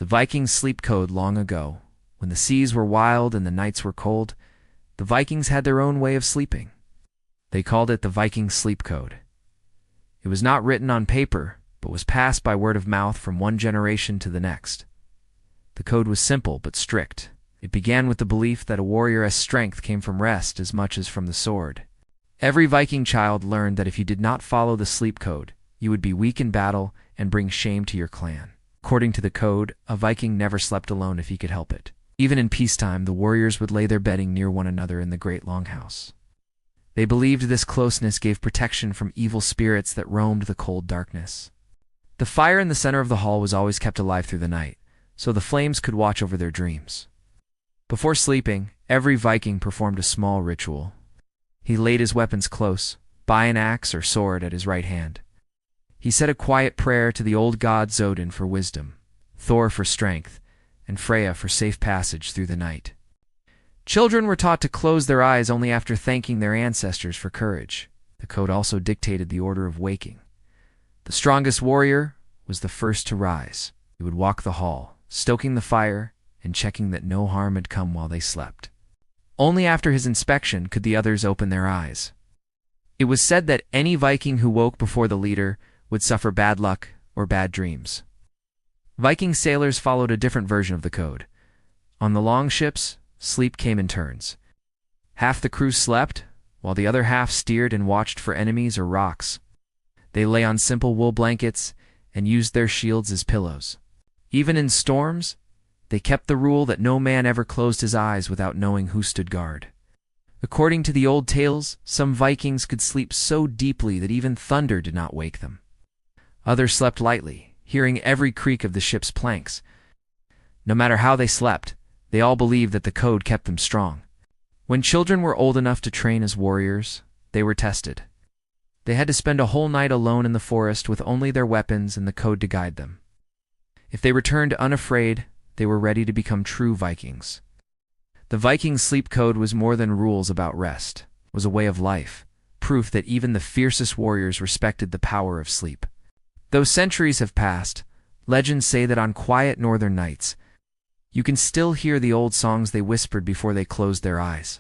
The Vikings' sleep code long ago. When the seas were wild and the nights were cold, the Vikings had their own way of sleeping. They called it the Viking sleep code. It was not written on paper, but was passed by word of mouth from one generation to the next. The code was simple but strict. It began with the belief that a warrior's strength came from rest as much as from the sword. Every Viking child learned that if you did not follow the sleep code, you would be weak in battle and bring shame to your clan. According to the code, a Viking never slept alone if he could help it. Even in peacetime, the warriors would lay their bedding near one another in the great longhouse. They believed this closeness gave protection from evil spirits that roamed the cold darkness. The fire in the center of the hall was always kept alive through the night, so the flames could watch over their dreams. Before sleeping, every Viking performed a small ritual. He laid his weapons close, by an axe or sword at his right hand. He said a quiet prayer to the old god Odin for wisdom, Thor for strength, and Freya for safe passage through the night. Children were taught to close their eyes only after thanking their ancestors for courage. The code also dictated the order of waking. The strongest warrior was the first to rise. He would walk the hall, stoking the fire and checking that no harm had come while they slept. Only after his inspection could the others open their eyes. It was said that any Viking who woke before the leader would suffer bad luck or bad dreams. Viking sailors followed a different version of the code. On the long ships, sleep came in turns. Half the crew slept, while the other half steered and watched for enemies or rocks. They lay on simple wool blankets and used their shields as pillows. Even in storms, they kept the rule that no man ever closed his eyes without knowing who stood guard. According to the old tales, some Vikings could sleep so deeply that even thunder did not wake them. Others slept lightly, hearing every creak of the ship's planks. No matter how they slept, they all believed that the code kept them strong. When children were old enough to train as warriors, they were tested. They had to spend a whole night alone in the forest with only their weapons and the code to guide them. If they returned unafraid, they were ready to become true Vikings. The Viking sleep code was more than rules about rest. It was a way of life, proof that even the fiercest warriors respected the power of sleep. Though centuries have passed, legends say that on quiet northern nights, you can still hear the old songs they whispered before they closed their eyes.